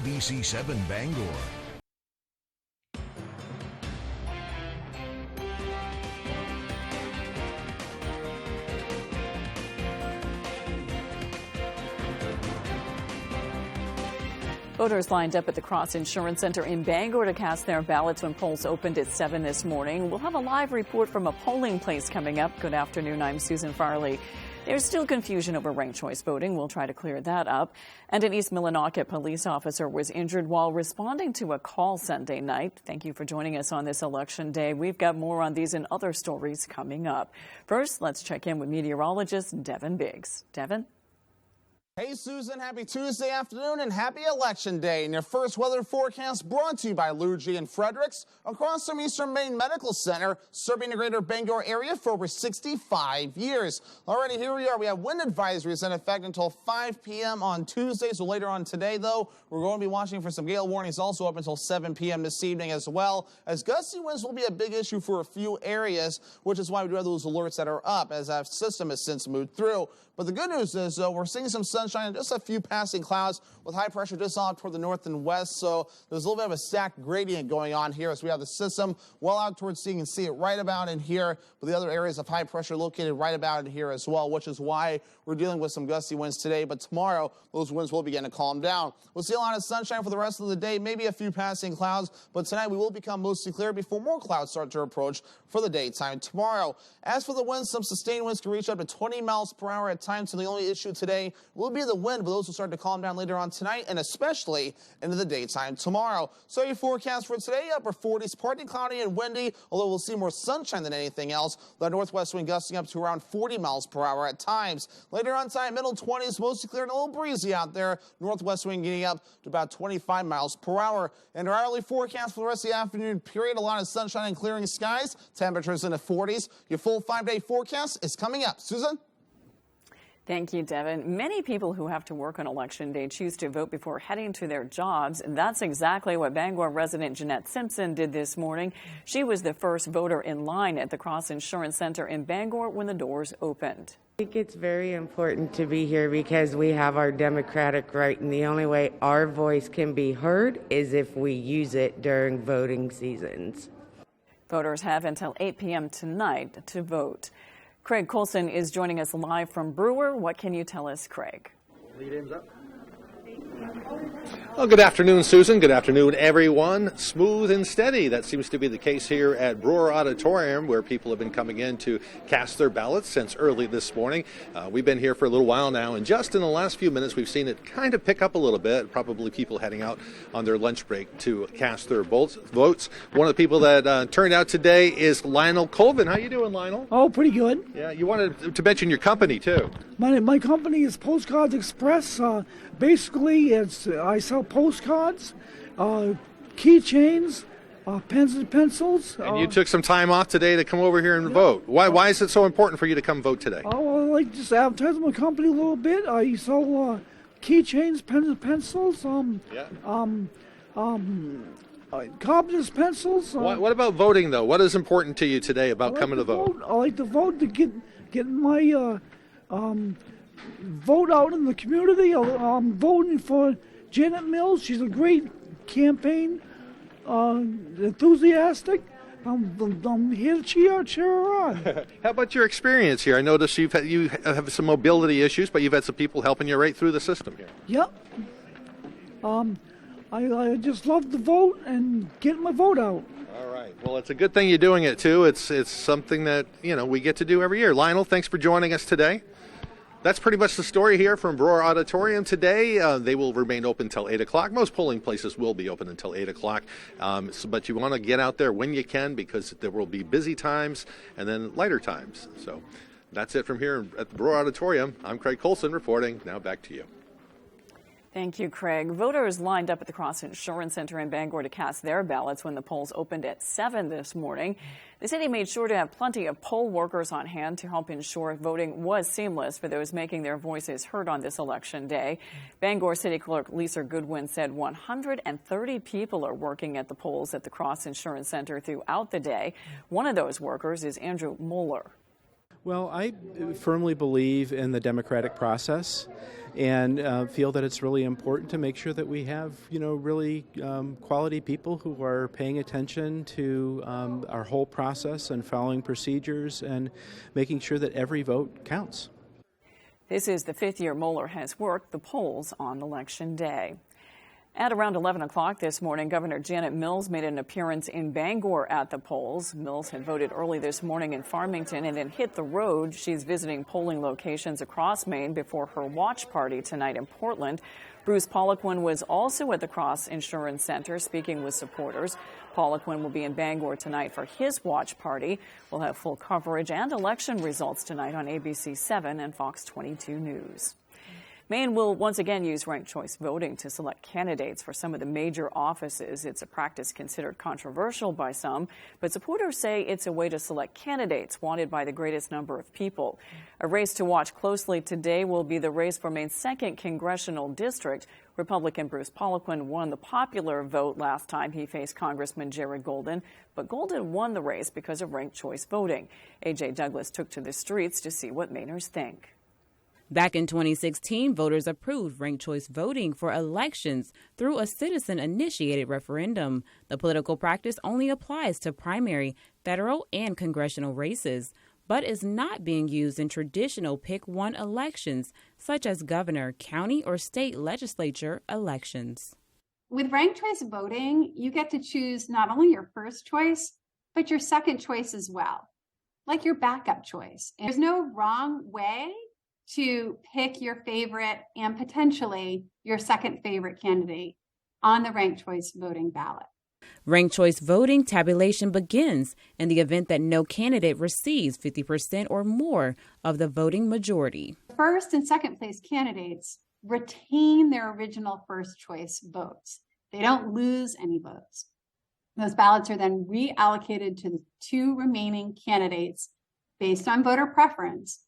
WVII Bangor. Voters lined up at the Cross Insurance Center in Bangor to cast their ballots when polls opened at 7 this morning. We'll have a live report from a polling place coming up. Good afternoon, I'm Susan Farley. There's still confusion over ranked choice voting. We'll try to clear that up. And an East Millinocket police officer was injured while responding to a call Sunday night. Thank you for joining us on this election day. We've got more on these and other stories coming up. First, let's check in with meteorologist Devin Biggs. Devin? Hey Susan, happy Tuesday afternoon and happy election day. And your first weather forecast brought to you by Lowry and Fredericks across from Eastern Maine Medical Center, serving the greater Bangor area for over 65 years. Alrighty, here we are. We have wind advisories in effect until 5 p.m. on Tuesday. So later on today, though, we're going to be watching for some gale warnings also up until 7 p.m. this evening as well, as gusty winds will be a big issue for a few areas, which is why we do have those alerts that are up as our system has since moved through. But the good news is, though, we're seeing some sunshine and just a few passing clouds with high pressure just off toward the north and west. So there's a little bit of a stacked gradient going on here as we have the system well out towards sea. You can see it right about in here, but the other areas of high pressure located right about in here as well, which is why we're dealing with some gusty winds today. But tomorrow, those winds will begin to calm down. We'll see a lot of sunshine for the rest of the day, maybe a few passing clouds, but tonight we will become mostly clear before more clouds start to approach for the daytime tomorrow. As for the winds, some sustained winds can reach up to 20 miles per hour at times, so the only issue today will be the wind, but those will start to calm down later on tonight and especially into the daytime tomorrow. So your forecast for today, upper 40s, partly cloudy and windy, although we'll see more sunshine than anything else. The northwest wind gusting up to around 40 miles per hour at times. Later on tonight, middle 20s, mostly clear and a little breezy out there. Northwest wind getting up to about 25 miles per hour. And our hourly forecast for the rest of the afternoon period, a lot of sunshine and clearing skies. Temperatures in the 40s. Your full 5-day forecast is coming up. Susan? Thank you, Devin. Many people who have to work on Election Day choose to vote before heading to their jobs, and that's exactly what Bangor resident Jeanette Simpson did this morning. She was the first voter in line at the Cross Insurance Center in Bangor when the doors opened. I think it's very important to be here because we have our democratic right, and the only way our voice can be heard is if we use it during voting seasons. Voters have until 8 p.m. tonight to vote. Craig Coulson is joining us live from Brewer. What can you tell us, Craig? Lead ends up. Well, good afternoon, Susan. Good afternoon, everyone. Smooth and steady. That seems to be the case here at Brewer Auditorium, where people have been coming in to cast their ballots since early this morning. We've been here for a little while now, and just in the last few minutes, we've seen it kind of pick up a little bit. Probably people heading out on their lunch break to cast their votes. One of the people that turned out today is Lionel Colvin. How you doing, Lionel? Oh, pretty good. Yeah, you wanted to mention your company, too. My company is Postcards Express. Basically, I sell postcards, keychains, pens and pencils. And you took some time off today to come over here and vote. Why is it so important for you to come vote today? Oh, I like to just advertise my company a little bit. I sell keychains, pens and pencils, carpenter's pencils. What about voting, though? What is important to you today about coming to vote? I like to vote to get my vote out in the community. I'm voting for Janet Mills. She's a great campaign enthusiastic. I'm here to cheer her on. How about your experience here? I noticed you have some mobility issues, but you've had some people helping you right through the system here. Yep. I just love to vote and get my vote out. All right. Well, it's a good thing you're doing it, too. It's something that, we get to do every year. Lionel, thanks for joining us today. That's pretty much the story here from Brewer Auditorium today. They will remain open until 8 o'clock. Most polling places will be open until 8 o'clock. But you want to get out there when you can because there will be busy times and then lighter times. So that's it from here at the Brewer Auditorium. I'm Craig Coulson reporting. Now back to you. Thank you, Craig. Voters lined up at the Cross Insurance Center in Bangor to cast their ballots when the polls opened at 7 this morning. The city made sure to have plenty of poll workers on hand to help ensure voting was seamless for those making their voices heard on this election day. Bangor City Clerk Lisa Goodwin said 130 people are working at the polls at the Cross Insurance Center throughout the day. One of those workers is Andrew Moeller. Well, I firmly believe in the democratic process and feel that it's really important to make sure that we have, really quality people who are paying attention to our whole process and following procedures and making sure that every vote counts. This is the fifth year Moeller has worked the polls on Election Day. At around 11 o'clock this morning, Governor Janet Mills made an appearance in Bangor at the polls. Mills had voted early this morning in Farmington and then hit the road. She's visiting polling locations across Maine before her watch party tonight in Portland. Bruce Poliquin was also at the Cross Insurance Center speaking with supporters. Poliquin will be in Bangor tonight for his watch party. We'll have full coverage and election results tonight on ABC7 and Fox 22 News. Maine will once again use ranked choice voting to select candidates for some of the major offices. It's a practice considered controversial by some, but supporters say it's a way to select candidates wanted by the greatest number of people. A race to watch closely today will be the race for Maine's 2nd congressional district. Republican Bruce Poliquin won the popular vote last time he faced Congressman Jared Golden, but Golden won the race because of ranked choice voting. A.J. Douglas took to the streets to see what Mainers think. Back in 2016, voters approved ranked choice voting for elections through a citizen-initiated referendum. The political practice only applies to primary, federal, and congressional races, but is not being used in traditional pick-one elections, such as governor, county, or state legislature elections. With ranked choice voting, you get to choose not only your first choice, but your second choice as well, like your backup choice. And there's no wrong way to pick your favorite and potentially your second favorite candidate on the ranked choice voting ballot. Ranked choice voting tabulation begins in the event that no candidate receives 50% or more of the voting majority. First and second place candidates retain their original first choice votes. They don't lose any votes. Those ballots are then reallocated to the two remaining candidates based on voter preference.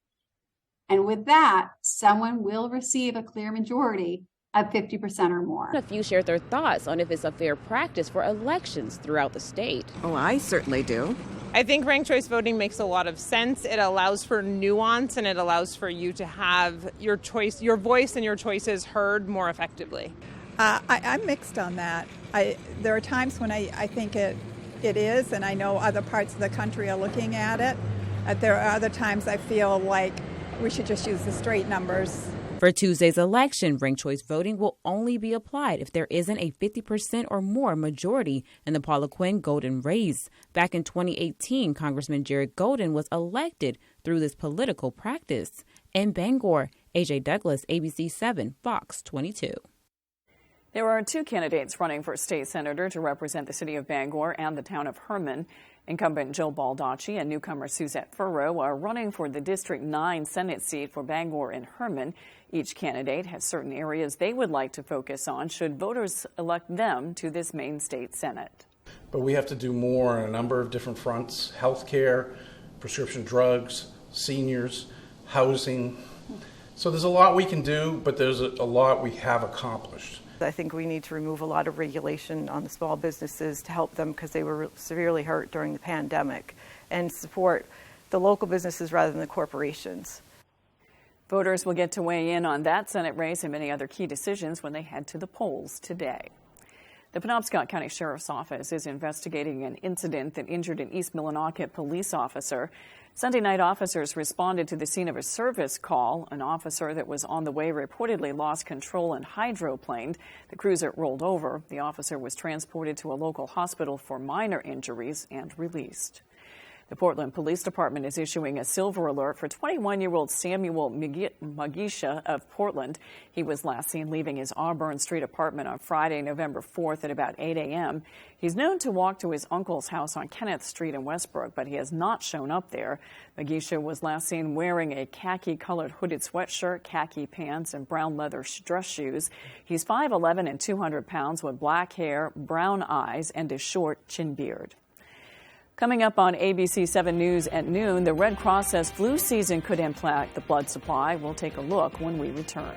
And with that, someone will receive a clear majority of 50% or more. A few shared their thoughts on if it's a fair practice for elections throughout the state. Oh, I certainly do. I think ranked choice voting makes a lot of sense. It allows for nuance and it allows for you to have your choice, your voice and your choices heard more effectively. I'm mixed on that. There are times when I think it is, and I know other parts of the country are looking at it. There are other times I feel like we should just use the straight numbers. For Tuesday's election, ranked choice voting will only be applied if there isn't a 50% or more majority in the Poliquin-Golden race. Back in 2018, Congressman Jared Golden was elected through this political practice. In Bangor, A.J. Douglas, ABC7, Fox 22. There are two candidates running for state senator to represent the city of Bangor and the town of Herman. Incumbent Joe Baldacci and newcomer Suzette Furrow are running for the District 9 Senate seat for Bangor and Herman. Each candidate has certain areas they would like to focus on should voters elect them to this Maine State Senate. But we have to do more on a number of different fronts: healthcare, prescription drugs, seniors, housing. So there's a lot we can do, but there's a lot we have accomplished. I think we need to remove a lot of regulation on the small businesses to help them because they were severely hurt during the pandemic, and support the local businesses rather than the corporations. Voters will get to weigh in on that Senate race and many other key decisions when they head to the polls today. The Penobscot County Sheriff's Office is investigating an incident that injured an East Millinocket police officer. Sunday night, officers responded to the scene of a service call. An officer that was on the way reportedly lost control and hydroplaned. The cruiser rolled over. The officer was transported to a local hospital for minor injuries and released. The Portland Police Department is issuing a silver alert for 21-year-old Samuel Magisha of Portland. He was last seen leaving his Auburn Street apartment on Friday, November 4th at about 8 a.m. He's known to walk to his uncle's house on Kenneth Street in Westbrook, but he has not shown up there. Magisha was last seen wearing a khaki-colored hooded sweatshirt, khaki pants, and brown leather dress shoes. He's 5'11" and 200 pounds with black hair, brown eyes, and a short chin beard. Coming up on ABC7 News at noon, the Red Cross says flu season could impact the blood supply. We'll take a look when we return.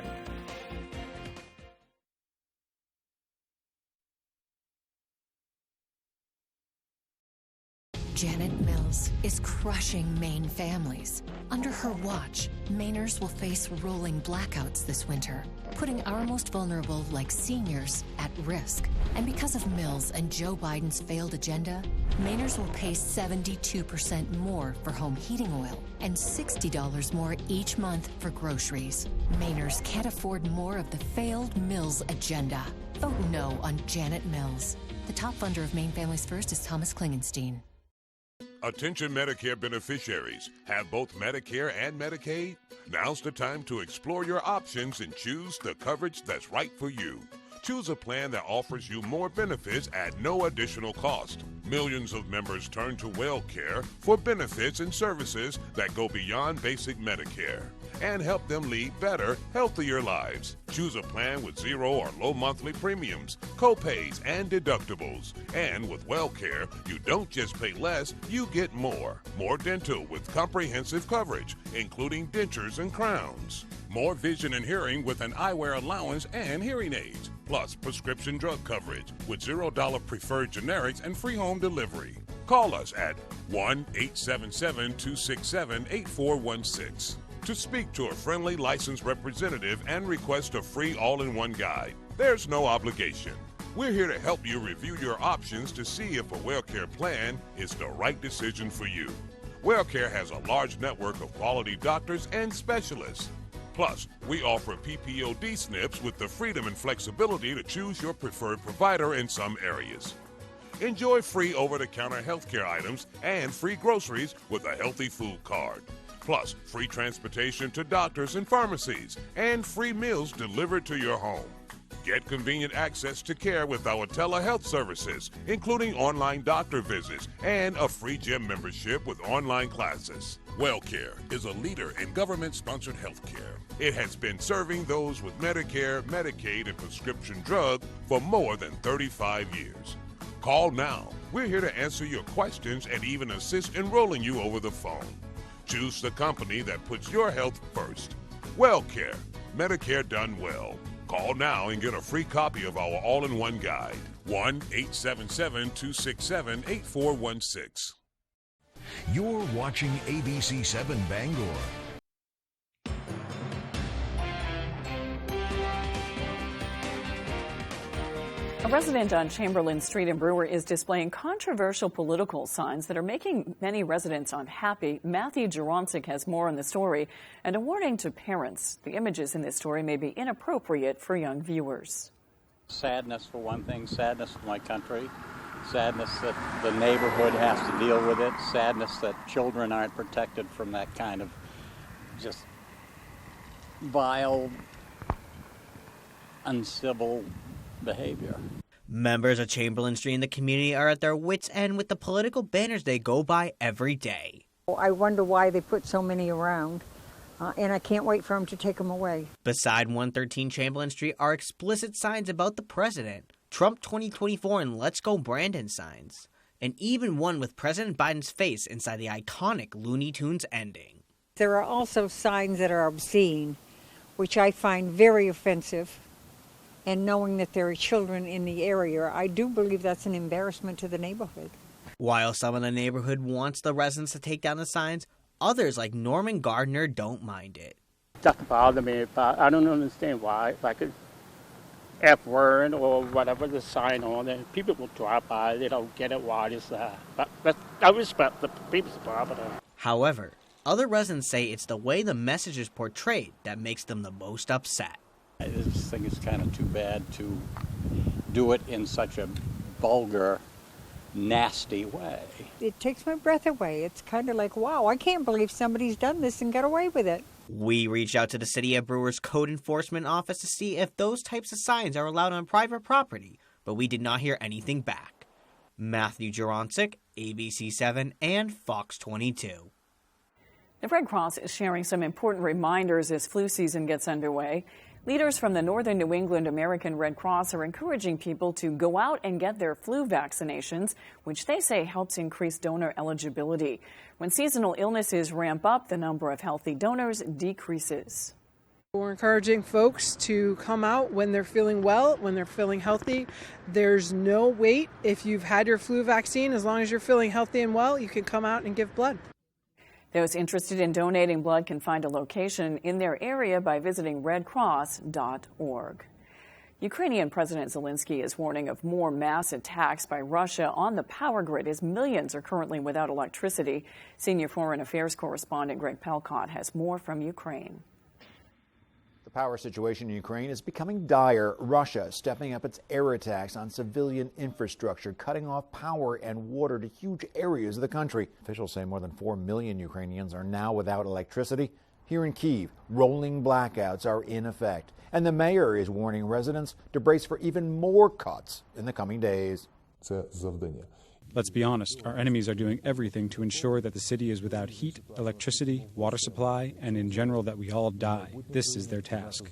Janet Mills is crushing Maine families. Under her watch, Mainers will face rolling blackouts this winter, putting our most vulnerable, like seniors, at risk. And because of Mills and Joe Biden's failed agenda, Mainers will pay 72% more for home heating oil and $60 more each month for groceries. Mainers can't afford more of the failed Mills agenda. Vote no on Janet Mills. The top funder of Maine Families First is Thomas Klingenstein. Attention Medicare beneficiaries. Have both Medicare and Medicaid? Now's the time to explore your options and choose the coverage that's right for you. Choose a plan that offers you more benefits at no additional cost. Millions of members turn to WellCare for benefits and services that go beyond basic Medicare and help them lead better, healthier lives. Choose a plan with zero or low monthly premiums, co-pays, and deductibles. And with WellCare, you don't just pay less, you get more. More dental with comprehensive coverage, including dentures and crowns. More vision and hearing with an eyewear allowance and hearing aids. Plus prescription drug coverage with $0 preferred generics and free home delivery. Call us at 1-877-267-8416 to speak to a friendly licensed representative and request a free all-in-one guide. There's no obligation. We're here to help you review your options to see if a WellCare plan is the right decision for you. WellCare has a large network of quality doctors and specialists. Plus, we offer PPOD SNPs with the freedom and flexibility to choose your preferred provider in some areas. Enjoy free over-the-counter healthcare items and free groceries with a healthy food card. Plus, free transportation to doctors and pharmacies and free meals delivered to your home. Get convenient access to care with our telehealth services, including online doctor visits and a free gym membership with online classes. WellCare is a leader in government-sponsored health care. It has been serving those with Medicare, Medicaid, and prescription drug for more than 35 years. Call now. We're here to answer your questions and even assist enrolling you over the phone. Choose the company that puts your health first. WellCare. Medicare done well. Call now and get a free copy of our all-in-one guide. 1-877-267-8416. You're watching ABC 7 Bangor. A resident on Chamberlain Street in Brewer is displaying controversial political signs that are making many residents unhappy. Matthew Geroncic has more on the story and a warning to parents. The images in this story may be inappropriate for young viewers. Sadness for one thing, sadness for my country, sadness that the neighborhood has to deal with it, sadness that children aren't protected from that kind of just vile, uncivil behavior. Members of Chamberlain Street and the community are at their wits' end with the political banners they go by every day. I wonder why they put so many around, and I can't wait for them to take them away. Beside 113 Chamberlain Street are explicit signs about the president, Trump 2024 and Let's Go Brandon signs, and even one with President Biden's face inside the iconic Looney Tunes ending. There are also signs that are obscene, which I find very offensive. And knowing that there are children in the area, I do believe that's an embarrassment to the neighborhood. While some in the neighborhood wants the residents to take down the signs, others like Norman Gardner don't mind it. Doesn't bother me, but I don't understand why. Like an F word or whatever the sign on it, people will drive by, they don't get it why it's that. But I respect the people's property. However, other residents say it's the way the message is portrayed that makes them the most upset. I just think it's kind of too bad to do it in such a vulgar, nasty way. It takes my breath away. It's kind of like, wow, I can't believe somebody's done this and got away with it. We reached out to the City of Brewer's Code Enforcement Office to see if those types of signs are allowed on private property, but we did not hear anything back. Matthew Geroncic, ABC 7 and Fox 22. The Red Cross is sharing some important reminders as flu season gets underway. Leaders from the Northern New England American Red Cross are encouraging people to go out and get their flu vaccinations, which they say helps increase donor eligibility. When seasonal illnesses ramp up, the number of healthy donors decreases. We're encouraging folks to come out when they're feeling well, when they're feeling healthy. There's no wait. If you've had your flu vaccine, as long as you're feeling healthy and well, you can come out and give blood. Those interested in donating blood can find a location in their area by visiting redcross.org. Ukrainian President Zelensky is warning of more mass attacks by Russia on the power grid as millions are currently without electricity. Senior Foreign Affairs correspondent Greg Pelcott has more from Ukraine. The power situation in Ukraine is becoming dire. Russia stepping up its air attacks on civilian infrastructure, cutting off power and water to huge areas of the country. Officials say more than 4 million Ukrainians are now without electricity. Here in Kyiv, rolling blackouts are in effect, and the mayor is warning residents to brace for even more cuts in the coming days. Let's be honest, our enemies are doing everything to ensure that the city is without heat, electricity, water supply, and in general that we all die. This is their task.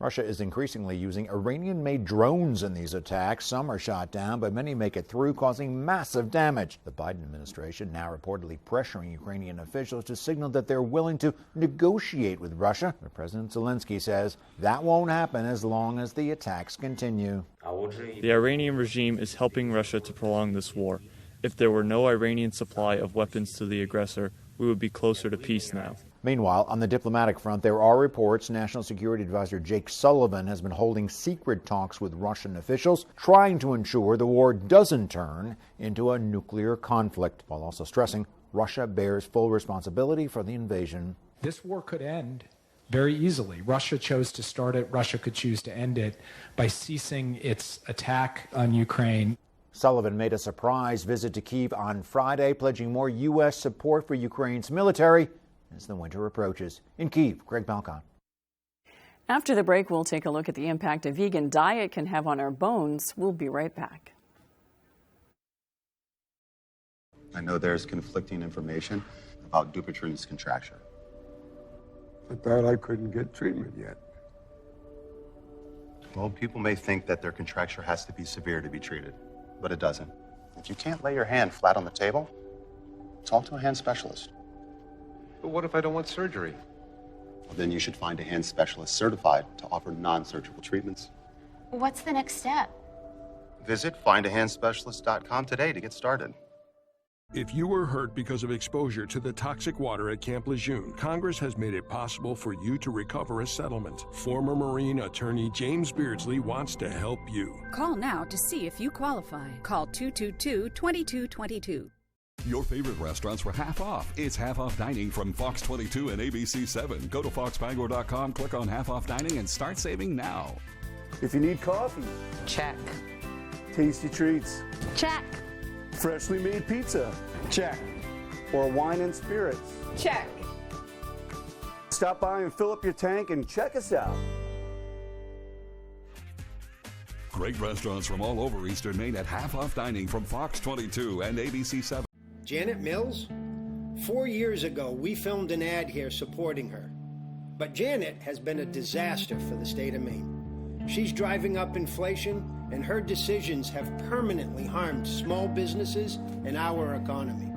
Russia is increasingly using Iranian-made drones in these attacks. Some are shot down, but many make it through, causing massive damage. The Biden administration now reportedly pressuring Ukrainian officials to signal that they're willing to negotiate with Russia. But President Zelensky says that won't happen as long as the attacks continue. The Iranian regime is helping Russia to prolong this war. If there were no Iranian supply of weapons to the aggressor, we would be closer to peace now. Meanwhile, on the diplomatic front, there are reports National Security Advisor Jake Sullivan has been holding secret talks with Russian officials, trying to ensure the war doesn't turn into a nuclear conflict, while also stressing Russia bears full responsibility for the invasion. This war could end very easily. Russia chose to start it. Russia could choose to end it by ceasing its attack on Ukraine. Sullivan made a surprise visit to Kyiv on Friday, pledging more U.S. support for Ukraine's military as the winter approaches. In Kyiv, Greg Pelcott. After the break, we'll take a look at the impact a vegan diet can have on our bones. We'll be right back. I know there's conflicting information about Dupuytren's contracture. I thought I couldn't get treatment yet. Well, people may think that their contracture has to be severe to be treated, but it doesn't. If you can't lay your hand flat on the table, talk to a hand specialist. But what if I don't want surgery? Well, then you should find a hand specialist certified to offer non-surgical treatments. What's the next step? Visit findahandspecialist.com today to get started. If you were hurt because of exposure to the toxic water at Camp Lejeune, Congress has made it possible for you to recover a settlement. Former Marine attorney James Beardsley wants to help you. Call now to see if you qualify. Call 222-2222. Your favorite restaurants were half off. It's half off dining from Fox 22 and ABC 7. Go to foxbangor.com, click on half off dining, and start saving now. If you need coffee, check. Tasty treats, Check. freshly made pizza, check. Or wine and spirits, Check. stop by and fill up your tank and check us out. Great restaurants from all over Eastern Maine at half off dining from Fox 22 and ABC 7. Janet Mills? 4 years ago, we filmed an ad here supporting her. But Janet has been a disaster for the state of Maine. She's driving up inflation, and her decisions have permanently harmed small businesses and our economy.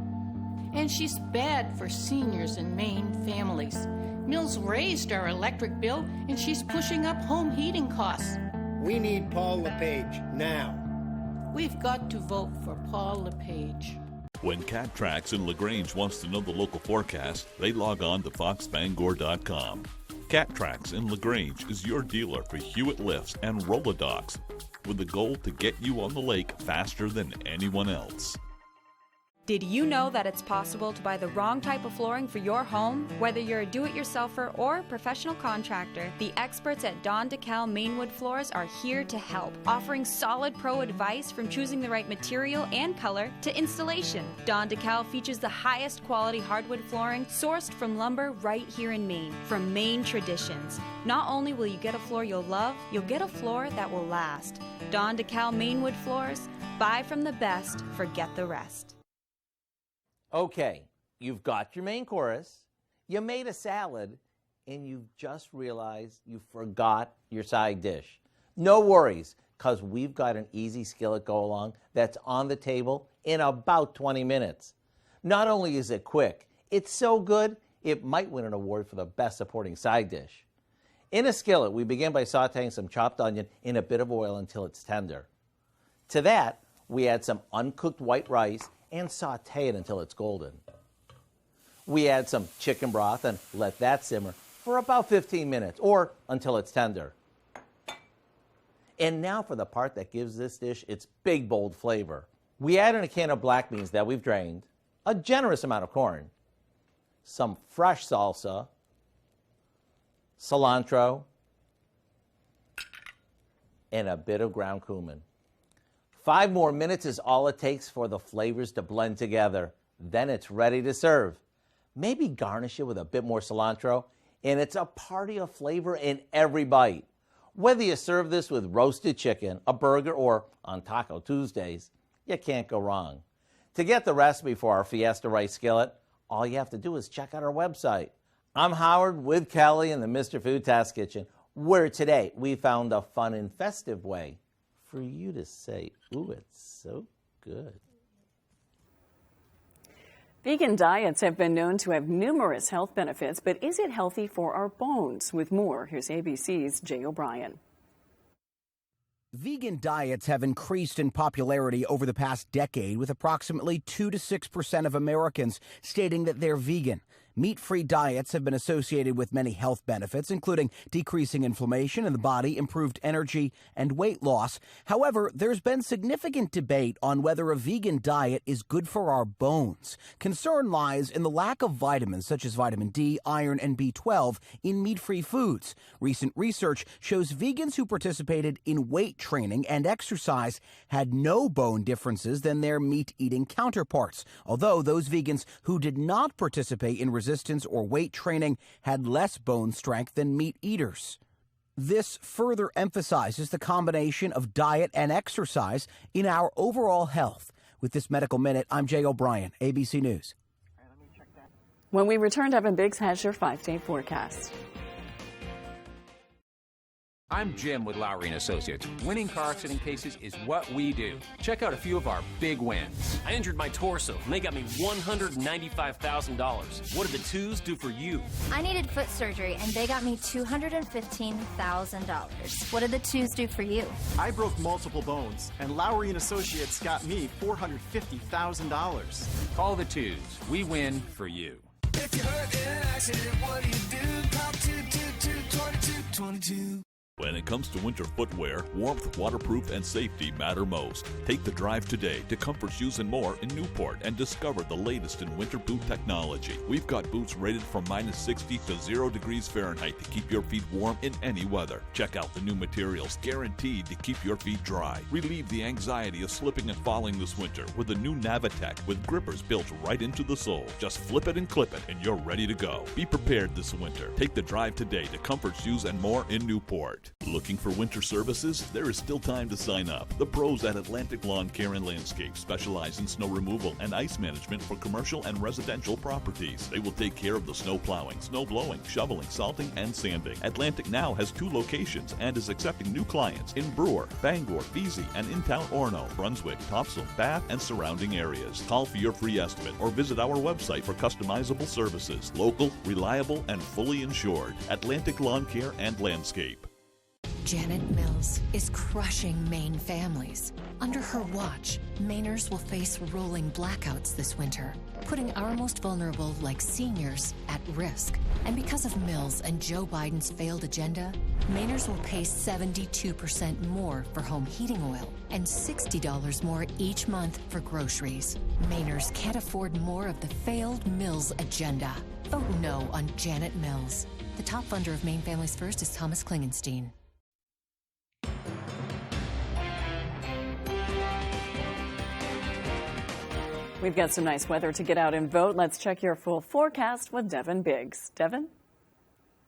And she's bad for seniors and Maine families. Mills raised our electric bill, and she's pushing up home heating costs. We need Paul LePage now. We've got to vote for Paul LePage. When Cat Tracks in LaGrange wants to know the local forecast, they log on to foxbangor.com. Cat Tracks in LaGrange is your dealer for Hewitt lifts and Rolodox, with the goal to get you on the lake faster than anyone else. Did you know that it's possible to buy the wrong type of flooring for your home? Whether you're a do-it-yourselfer or professional contractor, the experts at Don DeKalb Mainwood Floors are here to help, offering solid pro advice from choosing the right material and color to installation. Don DeKalb features the highest quality hardwood flooring sourced from lumber right here in Maine, from Maine traditions. Not only will you get a floor you'll love, you'll get a floor that will last. Don DeKalb Mainwood Floors, buy from the best, forget the rest. Okay, you've got your main course, you made a salad, and you've just realized you forgot your side dish. No worries, because we've got an easy skillet go-along that's on the table in about 20 minutes. Not only is it quick, it's so good, it might win an award for the best supporting side dish. In a skillet, we begin by sauteing some chopped onion in a bit of oil until it's tender. To that, we add some uncooked white rice and saute it until it's golden. We add some chicken broth and let that simmer for about 15 minutes or until it's tender. And now for the part that gives this dish its big, bold flavor. We add in a can of black beans that we've drained, a generous amount of corn, some fresh salsa, cilantro, and a bit of ground cumin. 5 more minutes is all it takes for the flavors to blend together. Then it's ready to serve. Maybe garnish it with a bit more cilantro, and it's a party of flavor in every bite. Whether you serve this with roasted chicken, a burger, or on Taco Tuesdays, you can't go wrong. To get the recipe for our Fiesta Rice Skillet, all you have to do is check out our website. I'm Howard with Kelly in the Mr. Food Test Kitchen, where today we found a fun and festive way for you to say, ooh, it's so good. Vegan diets have been known to have numerous health benefits, but is it healthy for our bones? With more, here's ABC's Jay O'Brien. Vegan diets have increased in popularity over the past decade, with approximately 2 to 6% of Americans stating that they're vegan. Meat-free diets have been associated with many health benefits, including decreasing inflammation in the body, improved energy, and weight loss. However, there's been significant debate on whether a vegan diet is good for our bones. Concern lies in the lack of vitamins such as vitamin D, iron, and B12 in meat-free foods. Recent research shows vegans who participated in weight training and exercise had no bone differences than their meat-eating counterparts, although those vegans who did not participate in resistance or weight training had less bone strength than meat eaters. This further emphasizes the combination of diet and exercise in our overall health. With this Medical Minute, I'm Jay O'Brien, ABC News. When we return, Evan Biggs has your 5-day forecast. I'm Jim with Lowry Associates. Winning car accident cases is what we do. Check out a few of our big wins. I injured my torso, and they got me $195,000. What did the twos do for you? I needed foot surgery, and they got me $215,000. What did the twos do for you? I broke multiple bones, and Lowry Associates got me $450,000. Call the twos. We win for you. If you're hurt in an accident, what do? Call 222-2222. When it comes to winter footwear, warmth, waterproof, and safety matter most. Take the drive today to Comfort Shoes and More in Newport and discover the latest in winter boot technology. We've got boots rated from -60 to 0 degrees Fahrenheit to keep your feet warm in any weather. Check out the new materials guaranteed to keep your feet dry. Relieve the anxiety of slipping and falling this winter with the new Navitech with grippers built right into the sole. Just flip it and clip it and you're ready to go. Be prepared this winter. Take the drive today to Comfort Shoes and More in Newport. Looking for winter services? There is still time to sign up. The pros at Atlantic Lawn Care and Landscape specialize in snow removal and ice management for commercial and residential properties. They will take care of the snow plowing, snow blowing, shoveling, salting, and sanding. Atlantic now has 2 locations and is accepting new clients in Brewer, Bangor, Vesey, and in town Orono, Brunswick, Topsail, Bath, and surrounding areas. Call for your free estimate or visit our website for customizable services. Local, reliable, and fully insured. Atlantic Lawn Care and Landscape. Janet Mills is crushing Maine families. Under her watch, Mainers will face rolling blackouts this winter, putting our most vulnerable, like seniors, at risk. And because of Mills and Joe Biden's failed agenda, Mainers will pay 72% more for home heating oil and $60 more each month for groceries. Mainers can't afford more of the failed Mills agenda. Vote no on Janet Mills. The top funder of Maine Families First is Thomas Klingenstein. We've got some nice weather to get out and vote. Let's check your full forecast with Devin Biggs. Devin?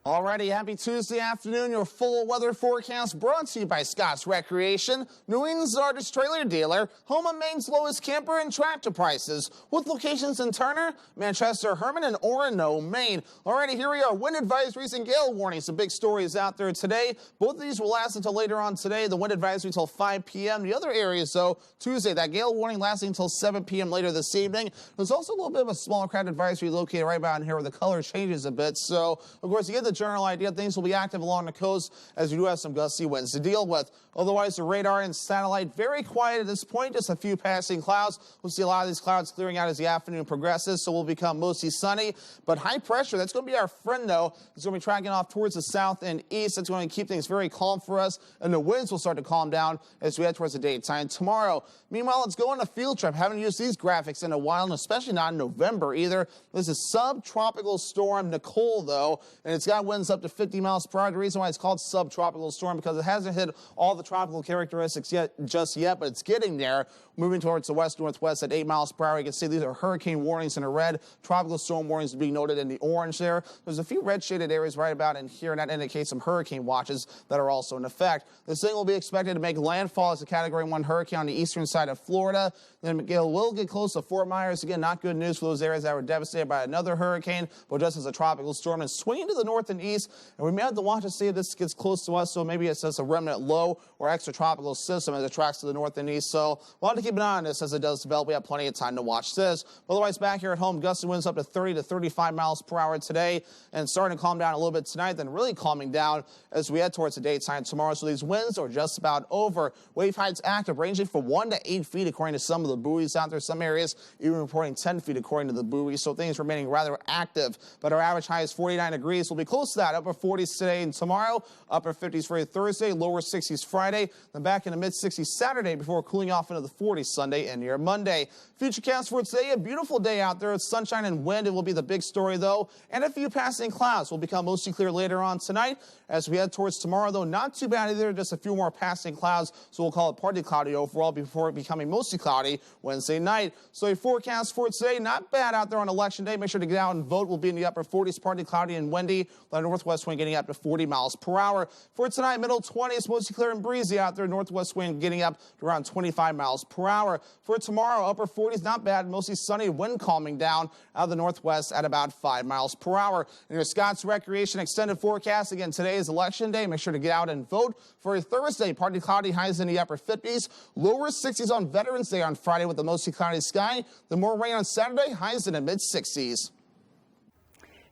Alrighty, happy Tuesday afternoon. Your full weather forecast brought to you by Scott's Recreation, New England's largest trailer dealer, home of Maine's lowest camper and tractor prices, with locations in Turner, Manchester, Herman, and Orono, Maine. Alrighty, here we are. Wind advisories and gale warnings. Some big stories out there today. Both of these will last until later on today. The wind advisory until 5 p.m. The other areas, though, Tuesday, that gale warning lasting until 7 p.m. later this evening. There's also a little bit of a smaller crowd advisory located right about in here where the color changes a bit. So, of course, you get the general idea. Things will be active along the coast as we do have some gusty winds to deal with. Otherwise, the radar and satellite very quiet at this point. Just a few passing clouds. We'll see a lot of these clouds clearing out as the afternoon progresses, so we'll become mostly sunny. But high pressure, that's going to be our friend, though. It's going to be tracking off towards the south and east. That's going to keep things very calm for us, and the winds will start to calm down as we head towards the daytime tomorrow. Meanwhile, let's go on a field trip. Haven't used these graphics in a while, and especially not in November either. This is subtropical storm Nicole, though, and it's got winds up to 50 miles per hour. The reason why it's called subtropical storm because it hasn't hit all the tropical characteristics just yet, but it's getting there. Moving towards the west-northwest at 8 miles per hour. You can see these are hurricane warnings in the red. Tropical storm warnings being noted in the orange there. There's a few red shaded areas right about in here, and that indicates some hurricane watches that are also in effect. This thing will be expected to make landfall as a Category 1 hurricane on the eastern side of Florida. Then it will get close to Fort Myers. Again, not good news for those areas that were devastated by another hurricane, but just as a tropical storm and swinging to the north and east. And we may have to watch to see if this gets close to us, so maybe it's just a remnant low or extratropical system as it tracks to the north and east. So we'll have to keep an eye on this as it does develop. We have plenty of time to watch this. Otherwise, back here at home, gusty winds up to 30 to 35 miles per hour today, and starting to calm down a little bit tonight, then really calming down as we head towards the daytime tomorrow. So these winds are just about over. Wave heights active, ranging from 1 to 8 feet according to some of the buoys out there. Some areas even reporting 10 feet according to the buoys. So things remaining rather active. But our average high is 49 degrees. We'll be close to that. Upper 40s today and tomorrow. Upper 50s for Thursday. Lower 60s Friday. Then back in the mid 60s Saturday before cooling off into the 40s Sunday and near Monday. Futurecast for today, a beautiful day out there. It's sunshine and wind. It will be the big story, though. And a few passing clouds will become mostly clear later on tonight. As we head towards tomorrow, though, not too bad either. Just a few more passing clouds. So we'll call it partly cloudy overall before becoming mostly cloudy Wednesday night. So a forecast for today, not bad out there on Election Day. Make sure to get out and vote. We'll be in the upper 40s, partly cloudy and windy. The northwest wind getting up to 40 miles per hour. For tonight, middle 20s, mostly clear and breezy out there. Northwest wind getting up to around 25 miles per hour. For tomorrow, upper 40s, not bad. Mostly sunny, wind calming down out of the northwest at about 5 miles per hour. And your Scott's Recreation extended forecast. Again, today is Election Day. Make sure to get out and vote. For a Thursday, partly cloudy, highs in the upper 50s. Lower 60s on Veterans Day on Friday with a mostly cloudy sky. The more rain on Saturday, highs in the mid 60s.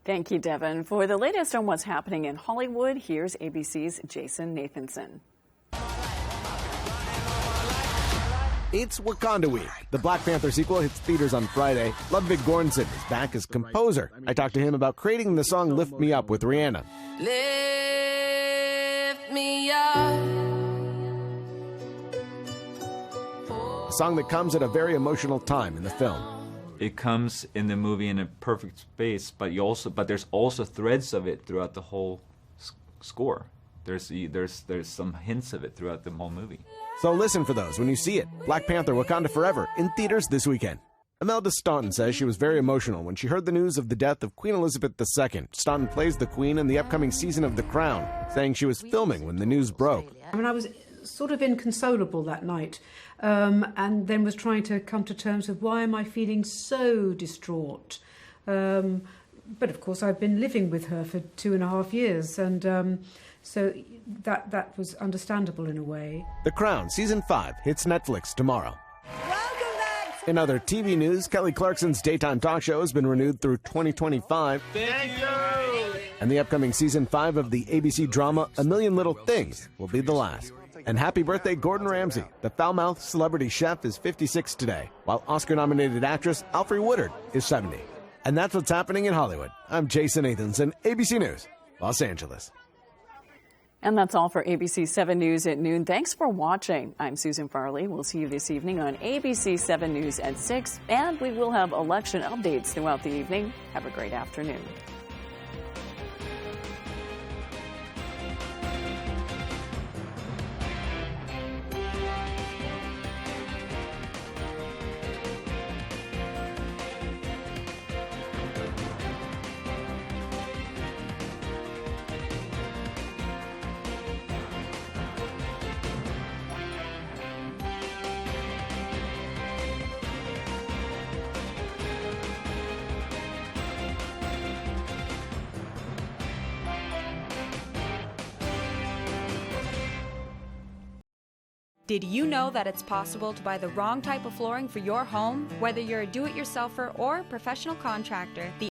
Thank you, Devin. For the latest on what's happening in Hollywood, here's ABC's Jason Nathanson. It's Wakanda Week. The Black Panther sequel hits theaters on Friday. Ludwig Göransson is back as composer. I talked to him about creating the song Lift Me Up with Rihanna. Lift me up. A song that comes at a very emotional time in the film. It comes in the movie in a perfect space, but there's also threads of it throughout the whole score. There's some hints of it throughout the whole movie. So listen for those when you see it. Black Panther Wakanda Forever in theaters this weekend. Imelda Staunton says she was very emotional when she heard the news of the death of Queen Elizabeth II. Staunton plays the Queen in the upcoming season of The Crown, saying she was filming when the news broke. I mean, I was sort of inconsolable that night, and then was trying to come to terms with why am I feeling so distraught. But of course, I've been living with her for 2.5 years, and so that was understandable in a way. The Crown Season 5 hits Netflix tomorrow. In other TV news, Kelly Clarkson's daytime talk show has been renewed through 2025. Thank you. And the upcoming Season 5 of the ABC drama A Million Little Things will be the last. And happy birthday, Gordon Ramsay. The foul-mouthed celebrity chef is 56 today, while Oscar-nominated actress Alfre Woodard is 70. And that's what's happening in Hollywood. I'm Jason Nathanson, ABC News, Los Angeles. And that's all for ABC 7 News at noon. Thanks for watching. I'm Susan Farley. We'll see you this evening on ABC 7 News at 6, and we will have election updates throughout the evening. Have a great afternoon. Did you know that it's possible to buy the wrong type of flooring for your home? Whether you're a do-it-yourselfer or professional contractor, the